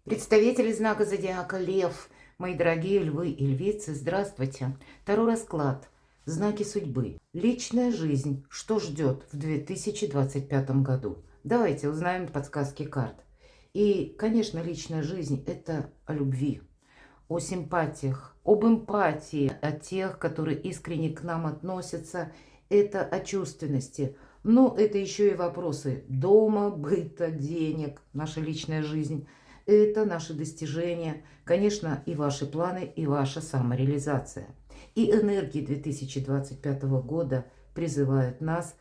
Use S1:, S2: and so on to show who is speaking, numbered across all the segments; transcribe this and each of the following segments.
S1: Представители знака зодиака Лев, мои дорогие львы и львицы, здравствуйте. Таро расклад. Знаки судьбы. Личная жизнь. Что ждет в 2025 году? Давайте узнаем подсказки карт. И, конечно, личная жизнь – это о любви, о симпатиях, об эмпатии, о тех, которые искренне к нам относятся. Это о чувственности. Но это еще и вопросы дома, быта, денег, наша личная жизнь. Это наши достижения, конечно, и ваши планы, и ваша самореализация. И энергии 2025 года призывают нас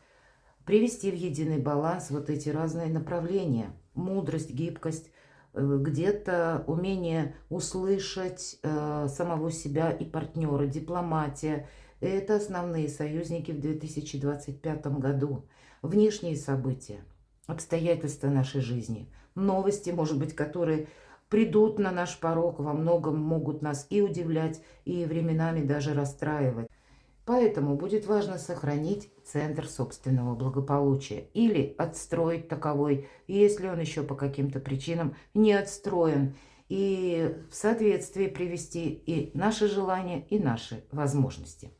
S1: привести в единый баланс вот эти разные направления. Мудрость, гибкость, где-то умение услышать самого себя и партнера, дипломатия. Это основные союзники в 2025 году. Внешние события, обстоятельства нашей жизни, новости, может быть, которые придут на наш порог, во многом могут нас и удивлять, и временами даже расстраивать. Поэтому будет важно сохранить центр собственного благополучия или отстроить таковой, если он еще по каким-то причинам не отстроен, и в соответствии привести и наши желания, и наши возможности.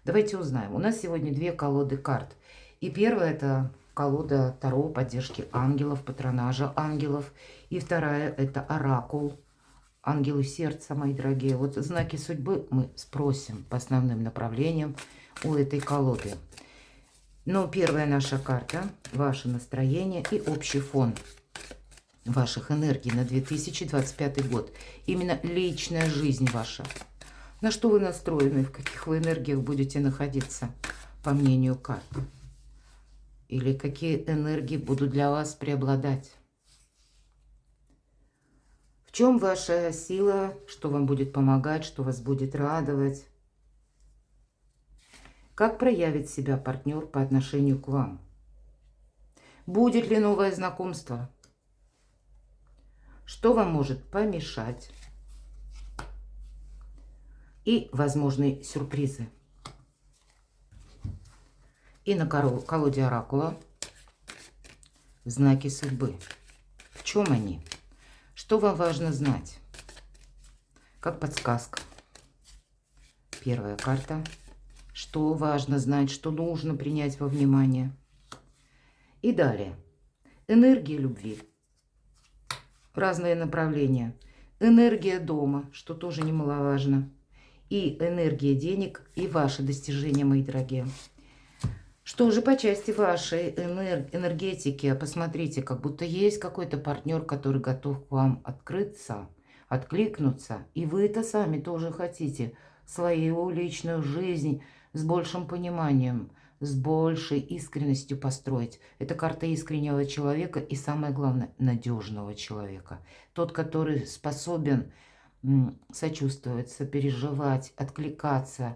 S1: Давайте узнаем. У нас сегодня две колоды карт. И первая – это колода Таро поддержки ангелов, патронажа ангелов. И вторая – это оракул. Ангелы сердца, мои дорогие. Вот знаки судьбы мы спросим по основным направлениям у этой колоды. Но первая наша карта – ваше настроение и общий фон ваших энергий на 2025 год. Именно личная жизнь ваша. На что вы настроены, в каких вы энергиях будете находиться, по мнению карт. Или какие энергии будут для вас преобладать. В чем ваша сила, что вам будет помогать, что вас будет радовать? Как проявит себя партнер по отношению к вам? Будет ли новое знакомство? Что вам может помешать? И возможные сюрпризы. И на колоде оракула знаки судьбы. В чем они? Что вам важно знать? Как подсказка. Первая карта. Что важно знать, что нужно принять во внимание. И далее. Энергия любви. Разные направления. Энергия дома, что тоже немаловажно. И энергия денег, и ваши достижения, мои дорогие. Что же по части вашей энергетики? Посмотрите, как будто есть какой-то партнер, который готов к вам открыться, откликнуться. И вы это сами тоже хотите. Свою личную жизнь с большим пониманием, с большей искренностью построить. Это карта искреннего человека и, самое главное, надежного человека. Тот, который способен сочувствовать, сопереживать, откликаться,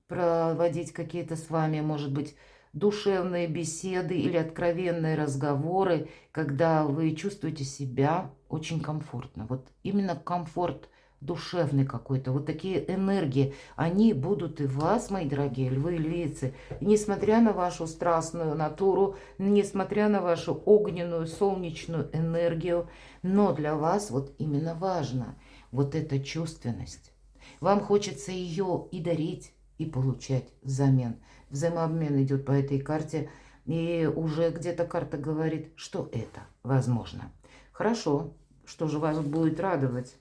S1: проводить какие-то с вами, может быть, душевные беседы или откровенные разговоры, когда вы чувствуете себя очень комфортно. Вот именно комфорт душевный какой-то, вот такие энергии, они будут и в вас, мои дорогие львы и львицы. И несмотря на вашу страстную натуру, несмотря на вашу огненную, солнечную энергию, но для вас вот именно важно вот эта чувственность. Вам хочется ее и дарить, и получать взамен. Взаимообмен идет по этой карте, и уже где-то карта говорит, что это возможно. Хорошо, что же вас будет радовать?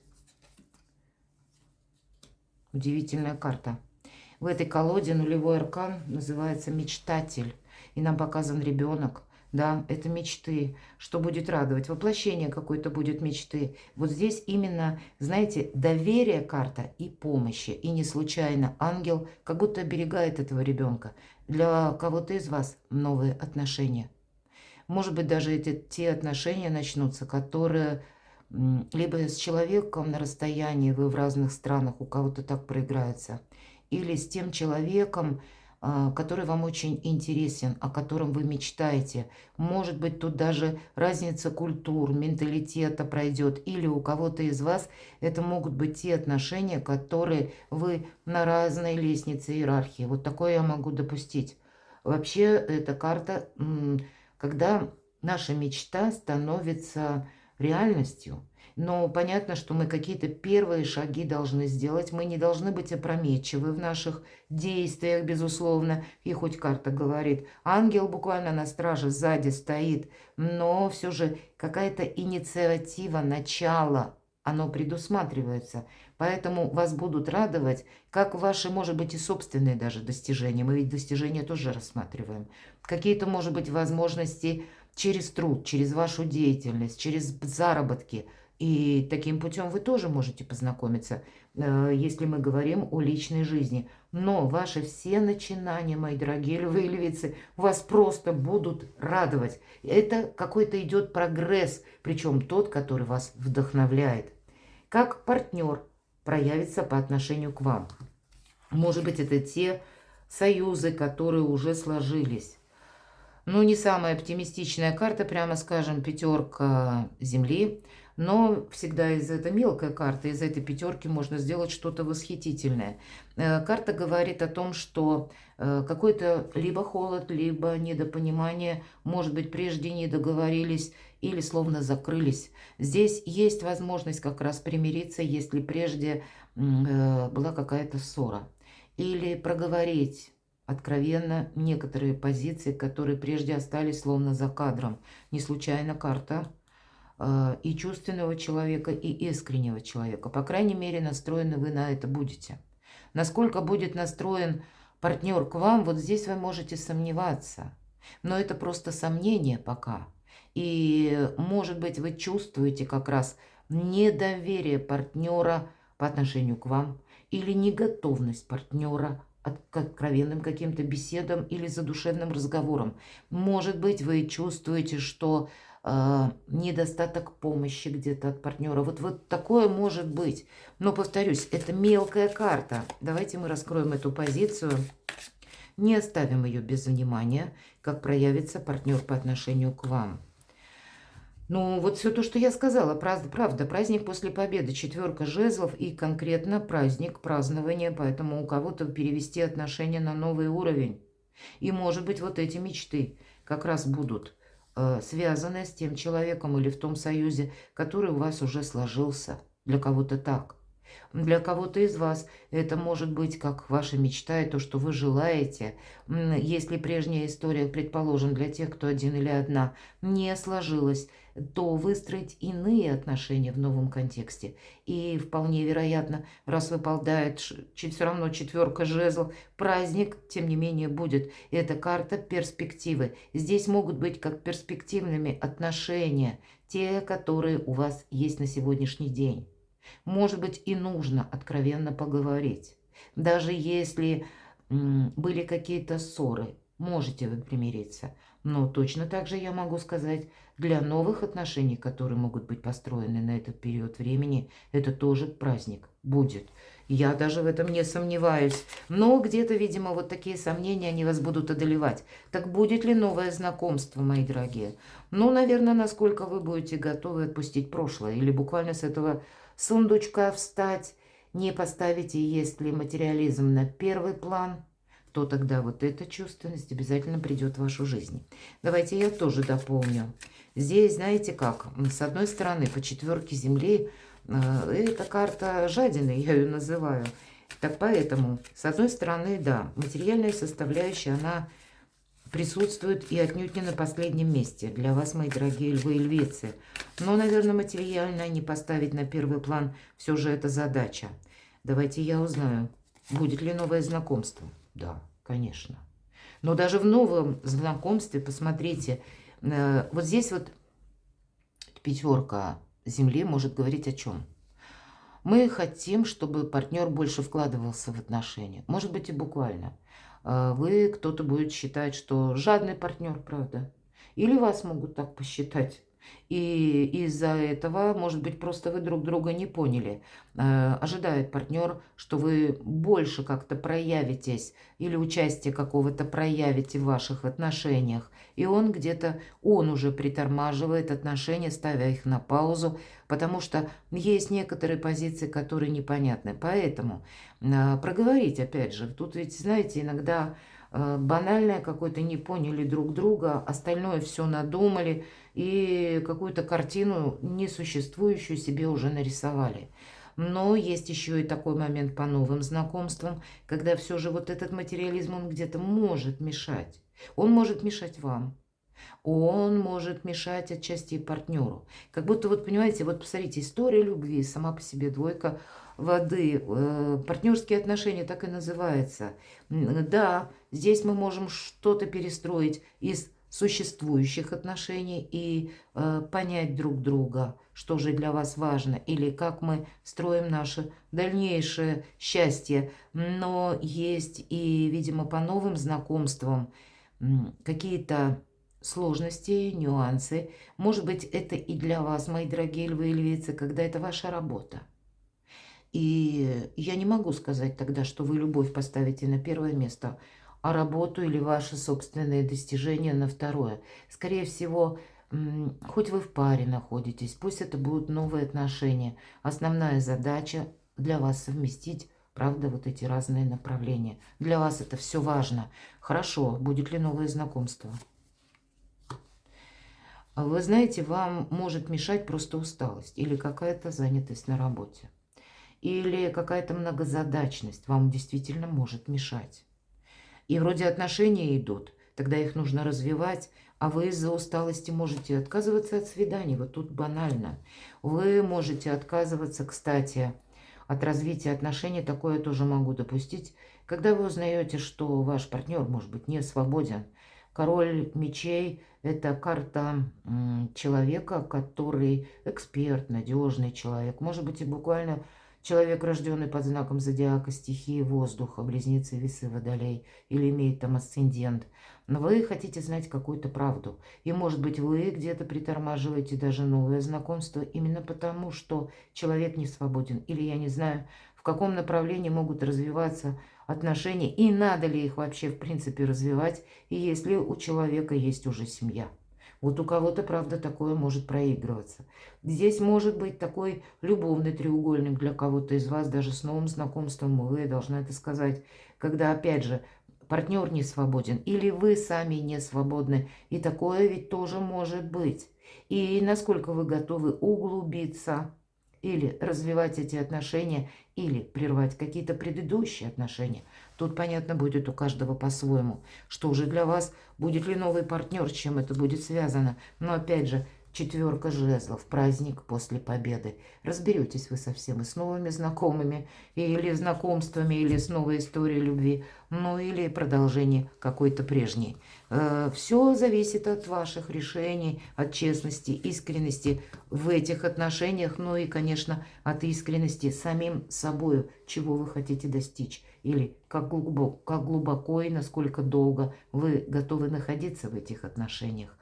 S1: Удивительная карта. В этой колоде нулевой аркан называется «Мечтатель». И нам показан ребенок. Да, это мечты. Что будет радовать? Воплощение какой-то будет мечты. Вот здесь именно, знаете, доверие карта и помощи. И не случайно ангел как будто оберегает этого ребенка. Для кого-то из вас новые отношения. Может быть, даже те отношения начнутся, которые либо с человеком на расстоянии, вы в разных странах, у кого-то так проиграется, или с тем человеком, который вам очень интересен, о котором вы мечтаете. Может быть, тут даже разница культур, менталитета пройдет. Или у кого-то из вас это могут быть те отношения, которые вы на разной лестнице иерархии. Вот такое я могу допустить. Вообще, эта карта, когда наша мечта становится реальностью. Но понятно, что мы какие-то первые шаги должны сделать. Мы не должны быть опрометчивы в наших действиях, безусловно. И хоть карта говорит, ангел буквально на страже сзади стоит, но все же какая-то инициатива, начало, оно предусматривается. Поэтому вас будут радовать, как ваши, может быть, и собственные даже достижения. Мы ведь достижения тоже рассматриваем. Какие-то, может быть, возможности через труд, через вашу деятельность, через заработки. И таким путем вы тоже можете познакомиться, если мы говорим о личной жизни. Но ваши все начинания, мои дорогие львы и львицы, вас просто будут радовать. Это какой-то идет прогресс, причем тот, который вас вдохновляет. Как партнер проявится по отношению к вам. Может быть, это те союзы, которые уже сложились. Ну, не самая оптимистичная карта, прямо скажем, пятерка Земли. Но всегда это мелкая карта, из этой пятерки можно сделать что-то восхитительное. Карта говорит о том, что какой-то либо холод, либо недопонимание, может быть, прежде не договорились или словно закрылись. Здесь есть возможность как раз примириться, если прежде была какая-то ссора. Или проговорить откровенно некоторые позиции, которые прежде остались словно за кадром. Не случайно карта и чувственного человека, и искреннего человека. По крайней мере, настроены вы на это будете. Насколько будет настроен партнер к вам, вот здесь вы можете сомневаться. Но это просто сомнение пока. И, может быть, вы чувствуете как раз недоверие партнера по отношению к вам или неготовность партнера к откровенным каким-то беседам или задушевным разговорам. Может быть, вы чувствуете, что недостаток помощи где-то от партнера. Вот такое может быть. Но, повторюсь, это мелкая карта. Давайте мы раскроем эту позицию. Не оставим ее без внимания, как проявится партнер по отношению к вам. Ну, вот все то, что я сказала, правда, праздник после победы, четверка жезлов и конкретно праздник, празднование, поэтому у кого-то перевести отношения на новый уровень. И, может быть, вот эти мечты как раз будут связаны с тем человеком или в том союзе, который у вас уже сложился. Для кого-то так. Для кого-то из вас это может быть как ваша мечта и то, что вы желаете. Если прежняя история, предположим, для тех, кто один или одна, не сложилась, то выстроить иные отношения в новом контексте. И вполне вероятно, раз выпадает все равно четверка жезлов, праздник, тем не менее, будет. Это карта перспективы. Здесь могут быть как перспективными отношения, те, которые у вас есть на сегодняшний день. Может быть, и нужно откровенно поговорить. Даже если были какие-то ссоры, можете вы примириться. Но точно так же я могу сказать, для новых отношений, которые могут быть построены на этот период времени, это тоже праздник будет. Я даже в этом не сомневаюсь. Но где-то, видимо, вот такие сомнения, они вас будут одолевать. Так будет ли новое знакомство, мои дорогие? Ну, наверное, насколько вы будете готовы отпустить прошлое. Или буквально с этого сундучка встать, не поставите, если материализм на первый план, то тогда вот эта чувственность обязательно придет в вашу жизнь. Давайте я тоже дополню. Здесь, знаете как, с одной стороны, по четверке Земли, это карта жадины, я ее называю. Так поэтому, с одной стороны, да, материальная составляющая, она присутствует и отнюдь не на последнем месте для вас, мои дорогие львы и львицы. Но, наверное, материально не поставить на первый план все же это задача. Давайте я узнаю, будет ли новое знакомство. Да, конечно. Но даже в новом знакомстве, посмотрите, вот здесь вот пятерка Земли может говорить о чем? Мы хотим, чтобы партнер больше вкладывался в отношения. Может быть, и буквально. Вы, кто-то будет считать, что жадный партнер, правда. Или вас могут так посчитать. И из-за этого, может быть, просто вы друг друга не поняли. Ожидает партнер, что вы больше как-то проявитесь или участие какого-то проявите в ваших отношениях. И он где-то, он уже притормаживает отношения, ставя их на паузу, потому что есть некоторые позиции, которые непонятны. Поэтому проговорить, опять же, тут ведь, знаете, иногда банальное какое-то, не поняли друг друга, остальное все надумали и какую-то картину несуществующую себе уже нарисовали. Но есть еще и такой момент по новым знакомствам, когда все же вот этот материализм, он где-то может мешать. Он может мешать вам. Он может мешать отчасти и партнеру. Как будто, вот понимаете, вот посмотрите, история любви, сама по себе двойка воды, партнерские отношения так и называется. Да, здесь мы можем что-то перестроить из существующих отношений и понять друг друга, что же для вас важно, или как мы строим наше дальнейшее счастье. Но есть и, видимо, по новым знакомствам какие-то сложности, нюансы. Может быть, это и для вас, мои дорогие львы и львицы, когда это ваша работа. И я не могу сказать тогда, что вы любовь поставите на первое место, а работу или ваши собственные достижения на второе. Скорее всего, хоть вы в паре находитесь, пусть это будут новые отношения. Основная задача для вас совместить, правда, вот эти разные направления. Для вас это все важно. Хорошо, будет ли новое знакомство? Вы знаете, вам может мешать просто усталость или какая-то занятость на работе. Или какая-то многозадачность вам действительно может мешать. И вроде отношения идут, тогда их нужно развивать, а вы из-за усталости можете отказываться от свиданий. Вот тут банально. Вы можете отказываться, кстати, от развития отношений. Такое я тоже могу допустить, когда вы узнаете, что ваш партнер может быть не свободен. Король мечей – это карта человека, который эксперт, надежный человек. Может быть и буквально человек, рожденный под знаком зодиака стихии воздуха, близнецы, весы, водолей, или имеет там асцендент. Но вы хотите знать какую-то правду. И, может быть, вы где-то притормаживаете даже новое знакомство именно потому, что человек не свободен. Или я не знаю, в каком направлении могут развиваться отношения, и надо ли их вообще, в принципе, развивать, и если у человека есть уже семья. Вот у кого-то, правда, такое может проигрываться. Здесь может быть такой любовный треугольник для кого-то из вас, даже с новым знакомством, вы должны это сказать, когда, опять же, партнер не свободен, или вы сами не свободны, и такое ведь тоже может быть. И насколько вы готовы углубиться, или развивать эти отношения, или прервать какие-то предыдущие отношения. Тут, понятно, будет у каждого по-своему. Что уже для вас, будет ли новый партнер, с чем это будет связано. Но, опять же, четверка жезлов, праздник после победы. Разберетесь вы совсем и с новыми знакомыми, или знакомствами, или с новой историей любви, ну или продолжение какой-то прежней. Все зависит от ваших решений, от честности, искренности в этих отношениях, ну и, конечно, от искренности самим собой, чего вы хотите достичь, или как глубоко и насколько долго вы готовы находиться в этих отношениях.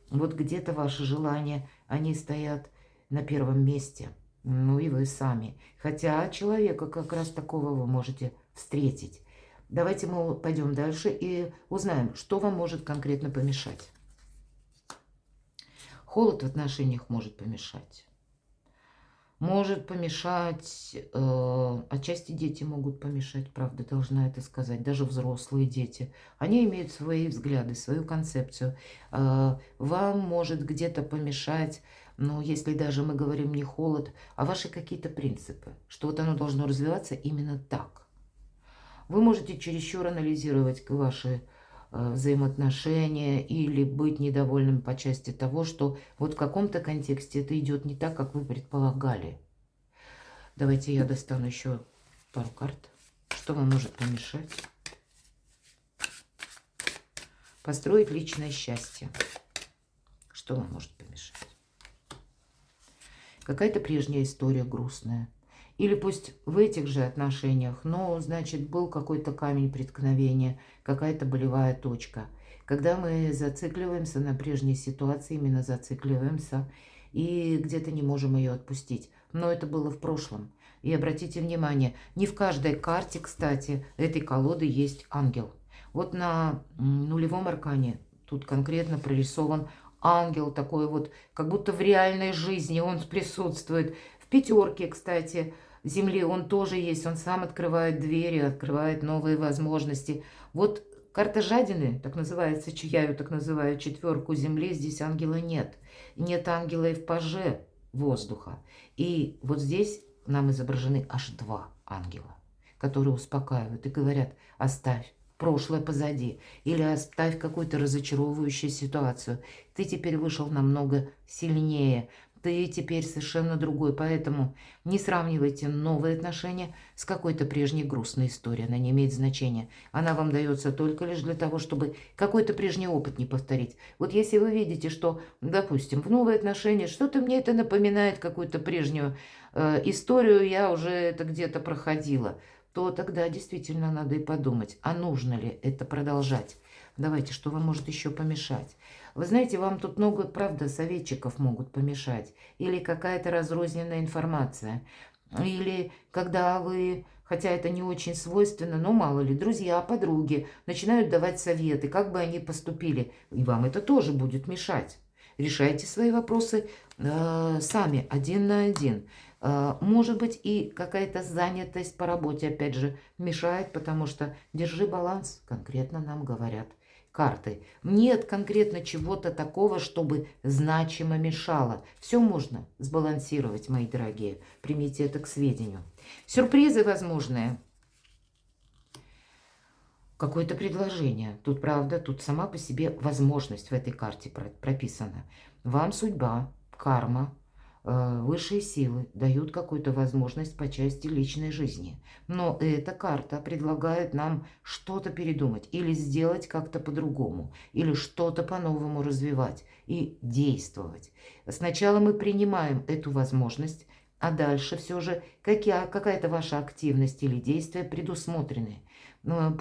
S1: Вот где-то ваши желания, они стоят на первом месте, ну и вы сами. Хотя человека как раз такого вы можете встретить. Давайте мы пойдем дальше и узнаем, что вам может конкретно помешать. Холод в отношениях может помешать. Может помешать, отчасти дети могут помешать, правда, должна это сказать, даже взрослые дети. Они имеют свои взгляды, свою концепцию. Вам может где-то помешать, ну, если даже мы говорим не холод, а ваши какие-то принципы, что вот оно должно развиваться именно так. Вы можете чересчур анализировать ваши взаимоотношения или быть недовольным по части того, что вот в каком-то контексте это идет не так, как вы предполагали. Давайте я достану еще пару карт. Что вам может помешать? Построить личное счастье. Что вам может помешать? Какая-то прежняя история грустная. Или пусть в этих же отношениях, но, значит, был какой-то камень преткновения, какая-то болевая точка. Когда мы зацикливаемся на прежней ситуации, именно зацикливаемся, и где-то не можем ее отпустить. Но это было в прошлом. И обратите внимание, не в каждой карте, кстати, этой колоды есть ангел. Вот на нулевом аркане тут конкретно прорисован ангел такой вот, как будто в реальной жизни он присутствует. В пятерке, кстати, Земли, он тоже есть, он сам открывает двери, открывает новые возможности. Вот карта жадины, так называется, я ее так называю, четверку Земли, здесь ангела нет. Нет ангела и в паже воздуха. И вот здесь нам изображены аж два ангела, которые успокаивают и говорят: оставь прошлое позади, или оставь какую-то разочаровывающую ситуацию. Ты теперь вышел намного сильнее, ты теперь совершенно другой, поэтому не сравнивайте новые отношения с какой-то прежней грустной историей, она не имеет значения. Она вам дается только лишь для того, чтобы какой-то прежний опыт не повторить. Вот если вы видите, что, допустим, в новые отношения что-то мне это напоминает какую-то прежнюю историю, я уже это где-то проходила, то тогда действительно надо и подумать, а нужно ли это продолжать. Давайте, что вам может еще помешать? Вы знаете, вам тут много, правда, советчиков могут помешать. Или какая-то разрозненная информация. Или когда вы, хотя это не очень свойственно, но мало ли, друзья, подруги начинают давать советы, как бы они поступили. И вам это тоже будет мешать. Решайте свои вопросы сами, один на один. Может быть, и какая-то занятость по работе, опять же, мешает, потому что держи баланс, конкретно нам говорят карты. Нет конкретно чего-то такого, чтобы значимо мешало. Все можно сбалансировать, мои дорогие. Примите это к сведению. Сюрпризы возможные. Какое-то предложение. Тут, правда, тут сама по себе возможность в этой карте прописана. Вам судьба, карма, высшие силы дают какую-то возможность по части личной жизни. Но эта карта предлагает нам что-то передумать или сделать как-то по-другому, или что-то по-новому развивать и действовать. Сначала мы принимаем эту возможность, а дальше все же какая-то ваша активность или действия предусмотрены.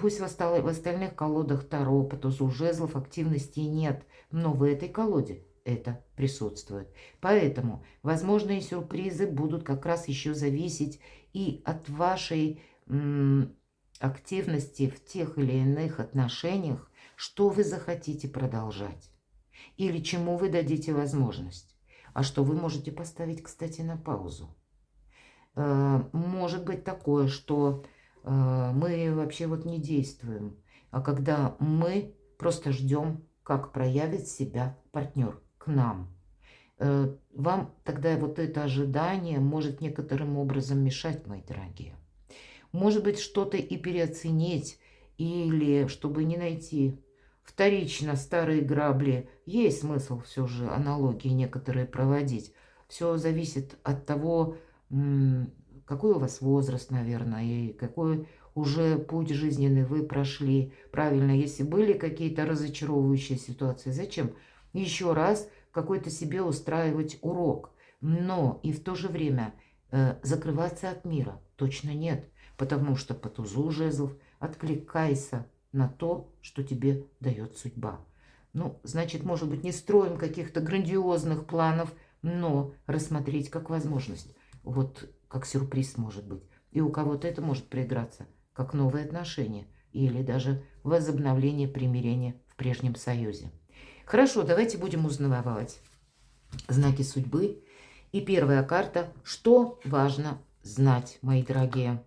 S1: Пусть в остальных колодах Таро, по тузу жезлов активности нет, но в этой колоде это присутствует. Поэтому возможные сюрпризы будут как раз еще зависеть и от вашей активности в тех или иных отношениях, что вы захотите продолжать или чему вы дадите возможность, а что вы можете поставить, кстати, на паузу. Может быть такое, что мы вообще вот не действуем, а когда мы просто ждем, как проявит себя партнер к нам. Вам тогда вот это ожидание может некоторым образом мешать, мои дорогие. Может быть, что-то и переоценить, или чтобы не найти вторично старые грабли. Есть смысл все же аналогии некоторые проводить. Все зависит от того, какой у вас возраст, наверное, и какой уже путь жизненный вы прошли. Правильно, если были какие-то разочаровывающие ситуации, зачем еще раз какой-то себе устраивать урок? Но и в то же время закрываться от мира точно нет, потому что по тузу жезлов откликайся на то, что тебе дает судьба. Ну, значит, может быть, не строим каких-то грандиозных планов, но рассмотреть как возможность. Вот как сюрприз может быть. И у кого-то это может проиграться, как новые отношения или даже возобновление примирения в прежнем союзе. Хорошо, давайте будем узнавать знаки судьбы. И первая карта «Что важно знать, мои дорогие?».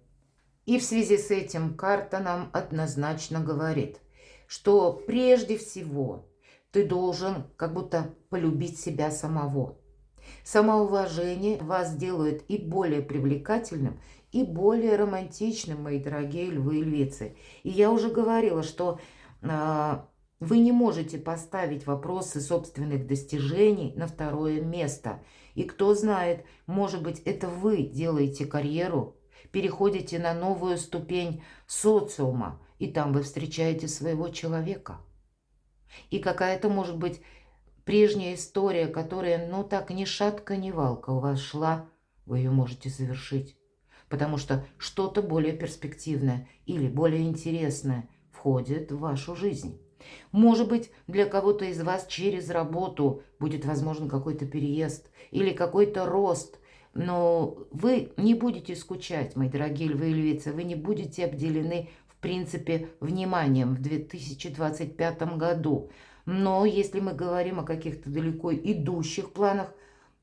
S1: И в связи с этим карта нам однозначно говорит, что прежде всего ты должен как будто полюбить себя самого. Самоуважение вас делает и более привлекательным, и более романтичным, мои дорогие львы и львицы. И я уже говорила, что вы не можете поставить вопросы собственных достижений на второе место. И кто знает, может быть, это вы делаете карьеру, переходите на новую ступень социума, и там вы встречаете своего человека. И какая-то, может быть, прежняя история, которая, ну так, ни шатка, ни валка у вас шла, вы ее можете завершить. Потому что что-то более перспективное или более интересное входит в вашу жизнь. Может быть, для кого-то из вас через работу будет возможен какой-то переезд или какой-то рост. Но вы не будете скучать, мои дорогие львы и львицы, вы не будете обделены, в принципе, вниманием в 2025 году. Но если мы говорим о каких-то далеко идущих планах,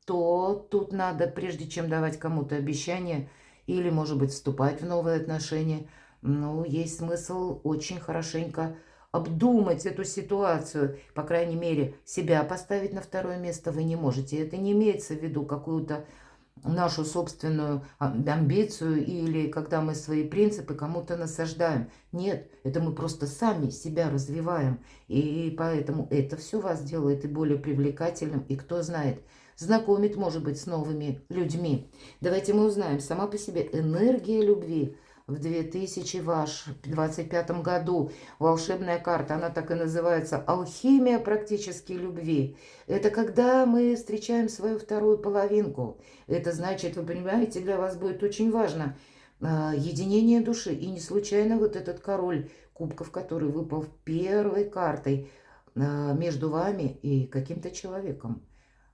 S1: то тут надо, прежде чем давать кому-то обещание или, может быть, вступать в новые отношения, ну, есть смысл очень хорошенько обдумать эту ситуацию. По крайней мере, себя поставить на второе место вы не можете. Это не имеется в виду какую-то нашу собственную амбицию или когда мы свои принципы кому-то насаждаем. Нет, это мы просто сами себя развиваем. И поэтому это все вас делает и более привлекательным. И кто знает, знакомит, может быть, с новыми людьми. Давайте мы узнаем. Сама по себе энергия любви в 2025 году. Волшебная карта, она так и называется. Алхимия практически любви. Это когда мы встречаем свою вторую половинку. Это значит, вы понимаете, для вас будет очень важно единение души. И не случайно вот этот король кубков, который выпал первой картой между вами и каким-то человеком,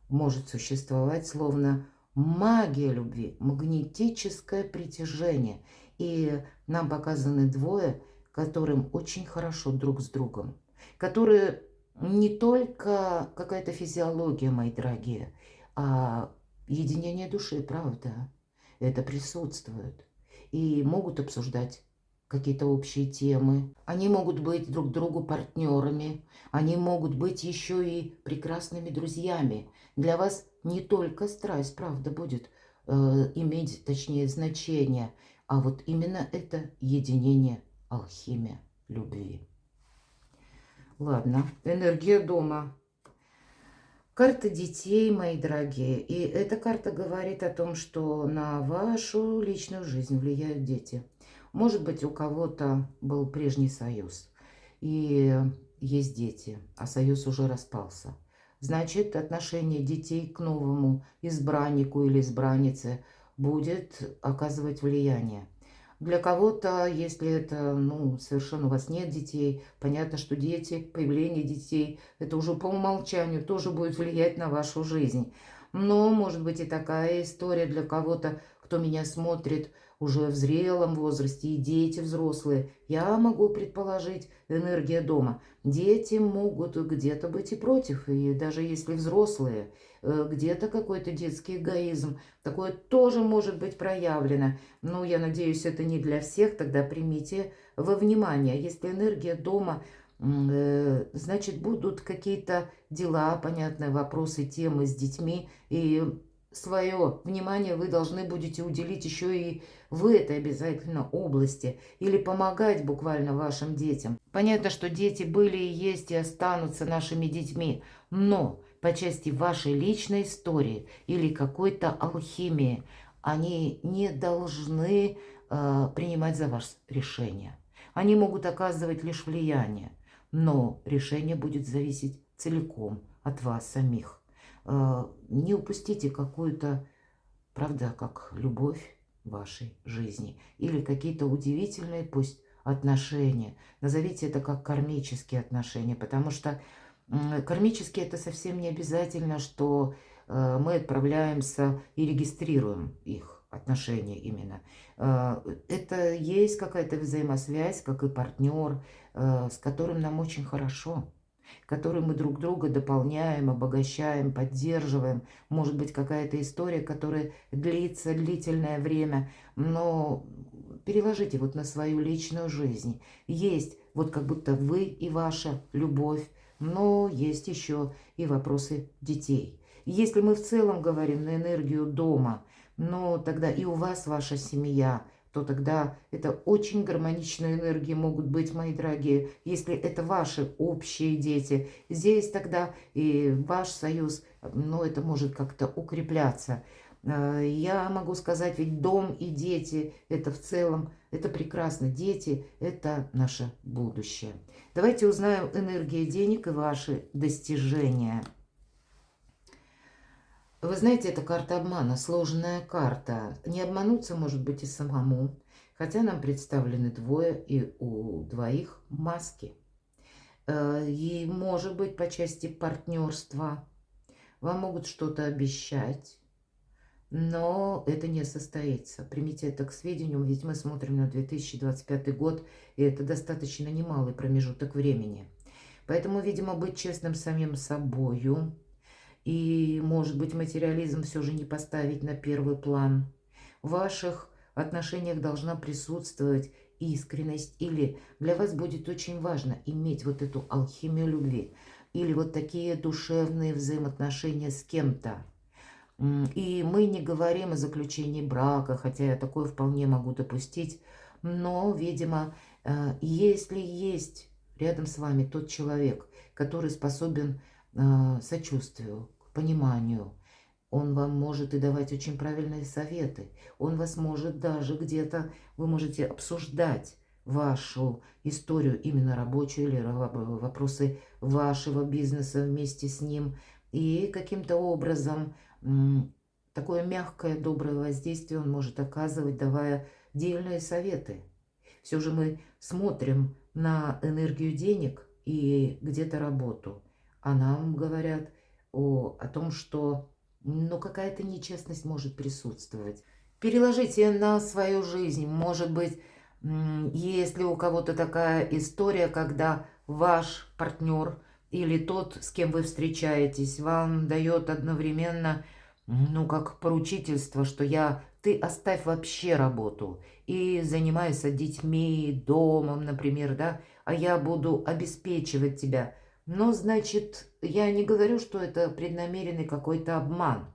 S1: может существовать словно магия любви, магнетическое притяжение. И нам показаны двое, которым очень хорошо друг с другом, которые не только какая-то физиология, мои дорогие, а единение души, правда, это присутствует. И могут обсуждать какие-то общие темы. Они могут быть друг другу партнерами. Они могут быть еще и прекрасными друзьями. Для вас не только страсть, правда, будет иметь, точнее, значение, а вот именно это единение, алхимия любви. Ладно, энергия дома. Карта детей, мои дорогие. И эта карта говорит о том, что на вашу личную жизнь влияют дети. Может быть, у кого-то был прежний союз, и есть дети, а союз уже распался. Значит, отношение детей к новому избраннику или избраннице будет оказывать влияние. Для кого-то, если это, ну, совершенно у вас нет детей, понятно, что дети, появление детей, это уже по умолчанию тоже будет влиять на вашу жизнь. Но может быть и такая история для кого-то, кто меня смотрит уже в зрелом возрасте, и дети взрослые. Я могу предположить, энергия дома. Дети могут где-то быть и против, и даже если взрослые, где-то какой-то детский эгоизм, такое тоже может быть проявлено. Но я надеюсь, это не для всех, тогда примите во внимание. Если энергия дома, значит, будут какие-то дела, понятные вопросы, темы с детьми, и свое внимание вы должны будете уделить еще и в этой обязательно области или помогать буквально вашим детям. Понятно, что дети были и есть и останутся нашими детьми, но по части вашей личной истории или какой-то алхимии они не должны принимать за вас решения. Они могут оказывать лишь влияние, но решение будет зависеть целиком от вас самих. Не упустите какую-то, правда, как любовь в вашей жизни или какие-то удивительные, пусть отношения. Назовите это как кармические отношения, потому что кармические это совсем не обязательно, что мы отправляемся и регистрируем их отношения именно. Это есть какая-то взаимосвязь, как и партнер, с которым нам очень хорошо, который мы друг друга дополняем, обогащаем, поддерживаем. Может быть, какая-то история, которая длится длительное время, но переложите вот на свою личную жизнь. Есть вот как будто вы и ваша любовь, но есть еще и вопросы детей. Если мы в целом говорим на энергию дома, но тогда и у вас ваша семья, то тогда это очень гармоничные энергии могут быть, мои дорогие, если это ваши общие дети. Здесь тогда и ваш союз, но это может как-то укрепляться. Я могу сказать, ведь дом и дети, это в целом, это прекрасно. Дети – это наше будущее. Давайте узнаем энергии денег и ваши достижения. Вы знаете, это карта обмана, сложная карта. Не обмануться, может быть, и самому. Хотя нам представлены двое, и у двоих маски. И, может быть, по части партнерства вам могут что-то обещать, но это не состоится. Примите это к сведению, ведь мы смотрим на 2025 год, и это достаточно немалый промежуток времени. Поэтому, видимо, быть честным самим собою, и, может быть, материализм все же не поставить на первый план. Ваших в отношениях должна присутствовать искренность, или для вас будет очень важно иметь вот эту алхимию любви, или вот такие душевные взаимоотношения с кем-то. И мы не говорим о заключении брака, хотя я такое вполне могу допустить, но, видимо, если есть рядом с вами тот человек, который способен сочувствию, к пониманию, он вам может и давать очень правильные советы. Он вас может даже где-то, вы можете обсуждать вашу историю, именно рабочую или вопросы вашего бизнеса вместе с ним. И каким-то образом такое мягкое, доброе воздействие он может оказывать, давая дельные советы. Все же мы смотрим на энергию денег и где-то работу. А нам говорят о том, что какая-то нечестность может присутствовать. Переложите на свою жизнь. Может быть, если у кого-то такая история, когда ваш партнер или тот, с кем вы встречаетесь, вам дает одновременно, как поручительство, что ты оставь вообще работу и занимайся детьми, домом, например, да, а я буду обеспечивать тебя. Но, значит, я не говорю, что это преднамеренный какой-то обман.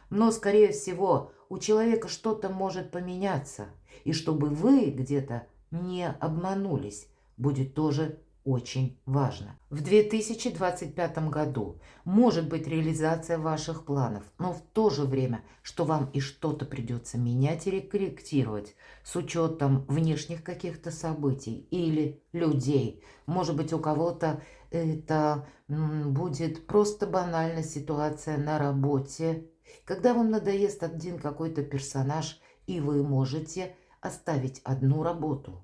S1: Но, скорее всего, у человека что-то может поменяться. И чтобы вы где-то не обманулись, будет тоже очень важно. В 2025 году может быть реализация ваших планов, но в то же время, что вам и что-то придется менять или корректировать с учетом внешних каких-то событий или людей. Может быть, у кого-то это будет просто банальная ситуация на работе, когда вам надоест один какой-то персонаж, и вы можете оставить одну работу.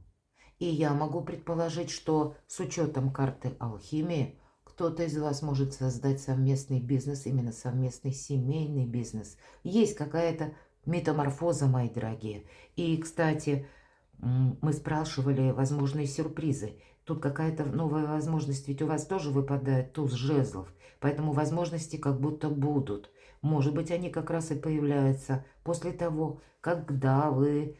S1: И я могу предположить, что с учетом карты алхимии, кто-то из вас может создать совместный бизнес, именно совместный семейный бизнес. Есть какая-то метаморфоза, мои дорогие. И, кстати, мы спрашивали возможные сюрпризы. Тут какая-то новая возможность, ведь у вас тоже выпадает туз жезлов, поэтому возможности как будто будут. Может быть, они как раз и появляются после того, когда вы,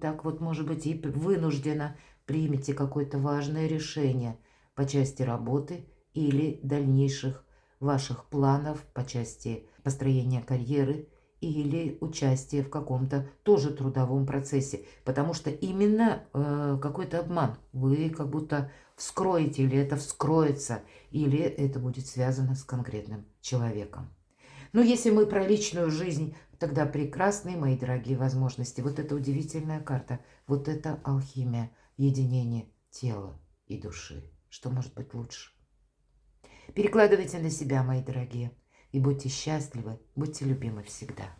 S1: так вот, может быть, и вынужденно примете какое-то важное решение по части работы или дальнейших ваших планов по части построения карьеры или участия в каком-то тоже трудовом процессе. Потому что именно какой-то обман вы как будто вскроете, или это вскроется, или это будет связано с конкретным человеком. Но если мы про личную жизнь, тогда прекрасные, мои дорогие, возможности. Вот эта удивительная карта, вот это алхимия, единение тела и души. Что может быть лучше? Перекладывайте на себя, мои дорогие, и будьте счастливы, будьте любимы всегда.